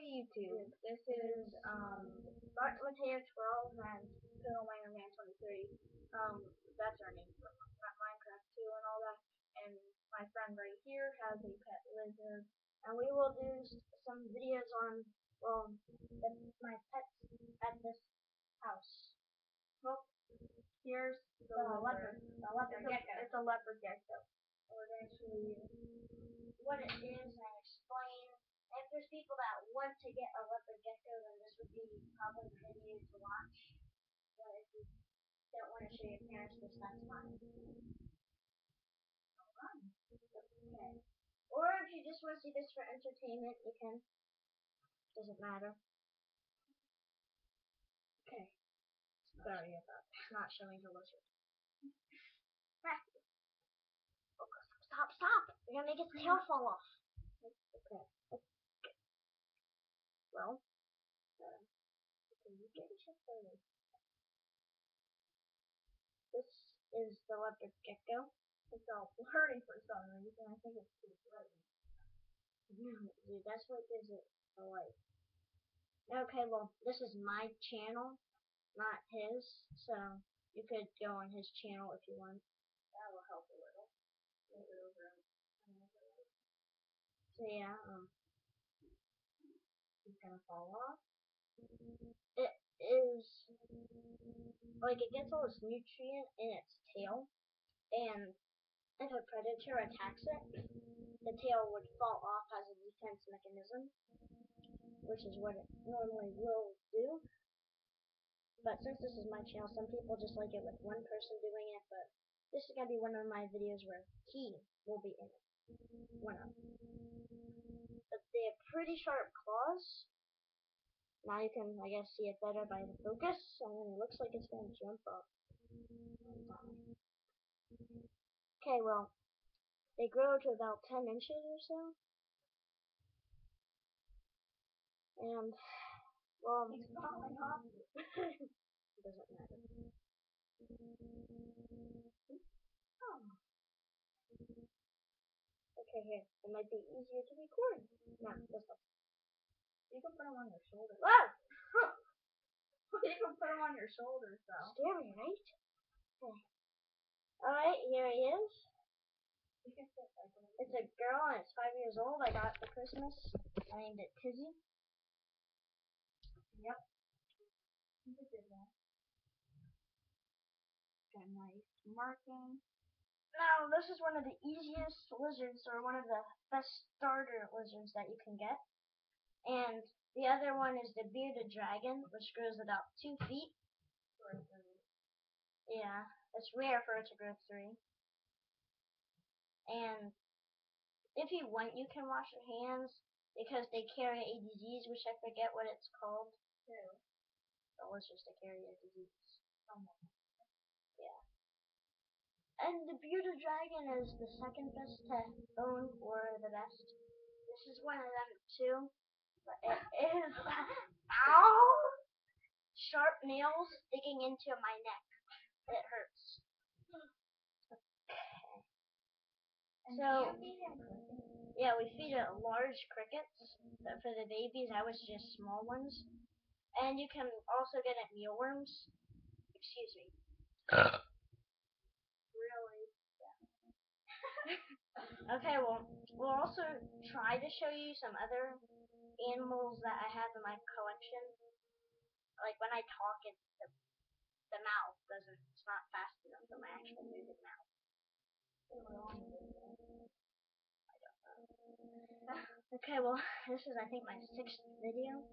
YouTube. This is darkmateo 12 and totalminerman 23. That's our name for Minecraft too and all that. And my friend right here has a pet lizard, and we will do some videos on my pets at this house. Well, here's the leopard. It's a leopard gecko. We're going to show you what it is and explain. If there's people that want to get a leopard gecko, then this would be probably the video to watch. But if you don't want to show your parents this, that's fine. Okay. Or if you just want to see this for entertainment, you can. Doesn't matter. Okay. Sorry about not showing the lizard. Stop! You're gonna make its tail fall off. Okay. Well, this is the leopard gecko. It's all blurry for some reason. I think it's too bright. Dude, that's what gives it the light. Okay, well, this is my channel, not his, so you could go on his channel if you want. That will help a little. So yeah, it's gonna fall off. It is like it gets all its nutrient in its tail, and if a predator attacks it, the tail would fall off as a defense mechanism, which is what it normally will do. But since this is my channel, some people just like it with one person doing it, but this is gonna be one of my videos where he will be in it. One of them. But they have pretty sharp claws. Now you can, I guess, see it better by the focus, and it looks like it's going to jump up. Okay, well, they grow to about 10 inches or so. And, well, it's falling off. It doesn't matter. Oh. Okay, here. It might be easier to record. No, this one. You can put them on your shoulders. Whoa! You can put them on your shoulders, though. Scary, right? Okay. Alright, here he is. It's a girl and it's 5 years old. I got it for Christmas. I named it Tizzy. Yep. He's a good one. Got a nice marking. Now, this is one of the easiest lizards, or one of the best starter lizards that you can get. And the other one is the bearded dragon, which grows about 2 feet. Yeah, it's rare for it to grow 3. And if you want, you can wash your hands, because they carry a disease, which I forget what it's called. The lizards that carry a disease. Yeah. And the bearded dragon is the second best to own, or the best. This is one of them too. But it is ow! Sharp nails digging into my neck. It hurts. Okay. So yeah, we feed it large crickets. But for the babies, I was just small ones. And you can also get it mealworms. Excuse me. Really? Yeah. Okay, well, we'll also try to show you some other animals that I have in my collection. Like when I talk, the mouth it's not fast enough for my actual moving mouth. I don't know. Okay, well, this is, I think, my 6th video.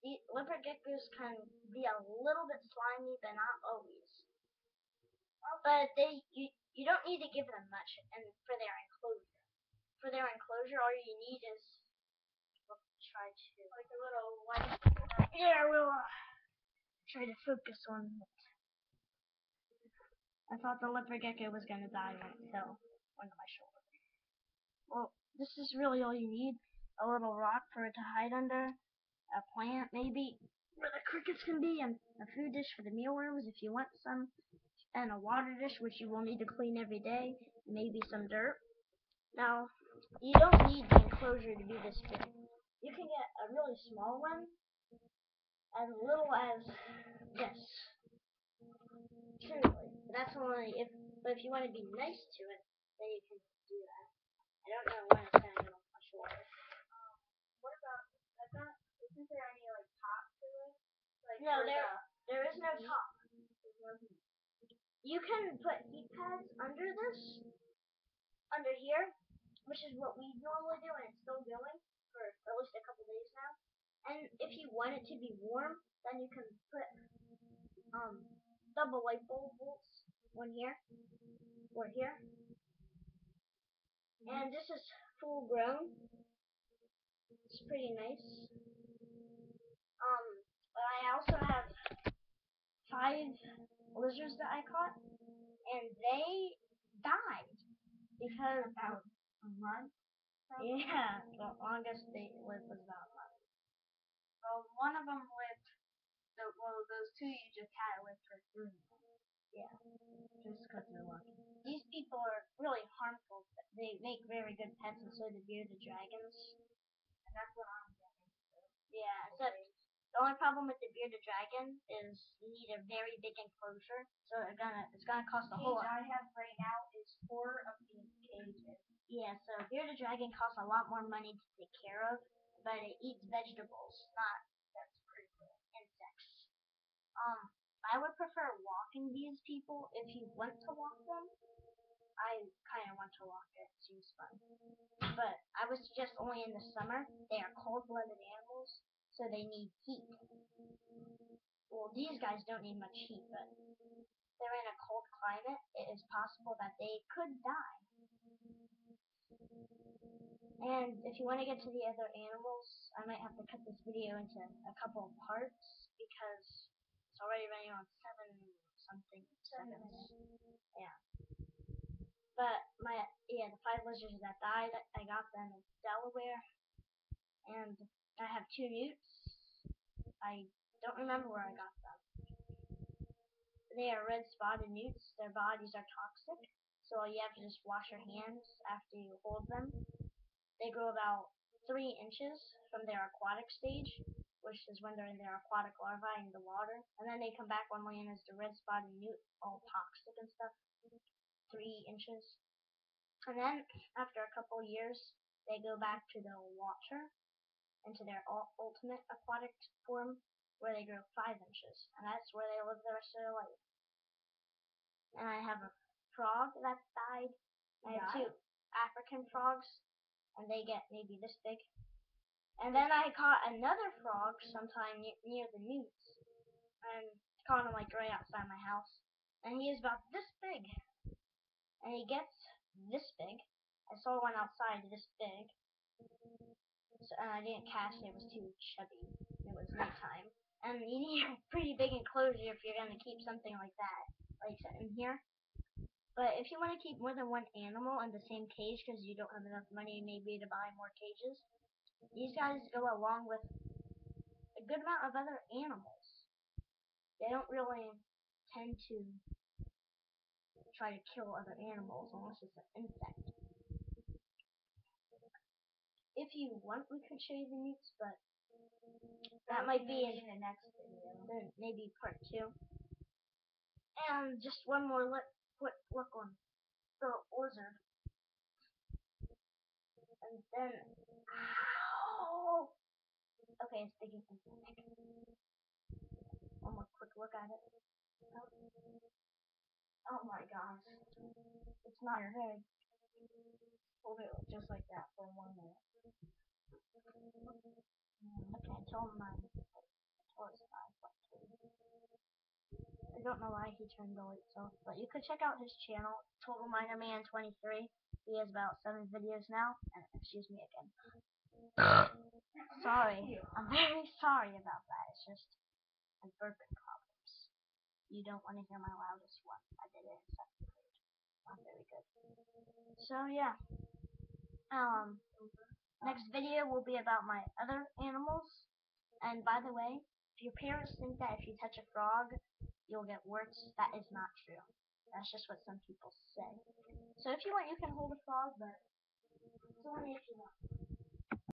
The leopard geckos can be a little bit slimy, but not always. But you don't need to give them much, and for their enclosure. For their enclosure, all you need is try to like a little light. Yeah, we'll try to focus on it. I thought the leopard gecko was gonna die when it fell onto my shoulder. Well, this is really all you need. A little rock for it to hide under. A plant, maybe, where the crickets can be, and a food dish for the mealworms if you want some, and a water dish which you will need to clean every day, maybe some dirt. Now, You don't need the enclosure to be this big. You can get a really small one, as little as this. Truly. That's only if, but if you want to be nice to it, then you can do that. I don't know when it's going to go much water. What about, isn't there any like top to it? Like No, there is no top. You can put heat pads under this, under here, which is what we normally do, and it's still going for at least a couple days now. And if you want it to be warm, then you can put double light bulb bolts, one here, or here. And this is full grown. It's pretty nice. But I also have 5 lizards that I caught, and they died because about a month. yeah, the longest they lived was about a month. Well, one of them lived. Those two you just had lived for 3 months. Yeah, Just because they're lucky. these people are really harmful. But they make very good pets, and so do bearded dragons. And that's what I'm getting. Yeah, except the only problem with the bearded dragon is you need a very big enclosure, so it's gonna cost a whole lot. The cage I have right now is 4 of these cages. Yeah, so bearded dragon costs a lot more money to take care of, but it eats vegetables, not That's pretty cool. insects. I would prefer walking these people if you want to walk them. I kind of want to walk it. It seems fun. But I would suggest only in the summer. They are cold-blooded animals, so they need heat. Well, these guys don't need much heat, but they're in a cold climate. It is possible that they could die. And if you want to get to the other animals, I might have to cut this video into a couple of parts because it's already running on 7 something seconds. Yeah. But the 5 lizards that died, I got them in Delaware, and I have 2 newts. I don't remember where I got them. They are red spotted newts. Their bodies are toxic, so you have to just wash your hands after you hold them. They grow about 3 inches from their aquatic stage, which is when they're in their aquatic larvae in the water, and then they come back only in as the red spotted newt, all toxic and stuff. 3 inches. And then, after a couple years, they go back to the water, into their ultimate aquatic form, where they grow 5 inches. And that's where they live the rest of their life. And I have a frog that died. I have 2 African frogs, and they get maybe this big. And then I caught another frog sometime near the newts, and caught him like right outside my house. And he is about this big. And he gets this big. I saw one outside this big. So, and I didn't cast it, it was too chubby. It was nighttime. And you need a pretty big enclosure if you're going to keep something like that, like in here. But if you want to keep more than 1 animal in the same cage because you don't have enough money maybe to buy more cages, these guys go along with a good amount of other animals. They don't really tend to try to kill other animals unless it's an insect. If you want, we could show you the newts, but that might be in the next video, maybe part 2. And just one more quick look on the lizard. And then, ow! Okay, it's digging into my neck. One more quick look at it. Oh my gosh. It's not your head. Hold it just like that for 1 minute. Okay, until it's 5.2. I don't know why he turned the lights off, but you could check out his channel, totalminerman 23. He has about 7 videos now, and excuse me again. Sorry, I'm very sorry about that. It's just a burping problems. You don't want to hear my loudest one. I did it in 7th grade. Not very good. So yeah. Next video will be about my other animals. And by the way, if your parents think that if you touch a frog, you'll get warts, that is not true. That's just what some people say. So if you want, you can hold a frog, but So only if you want.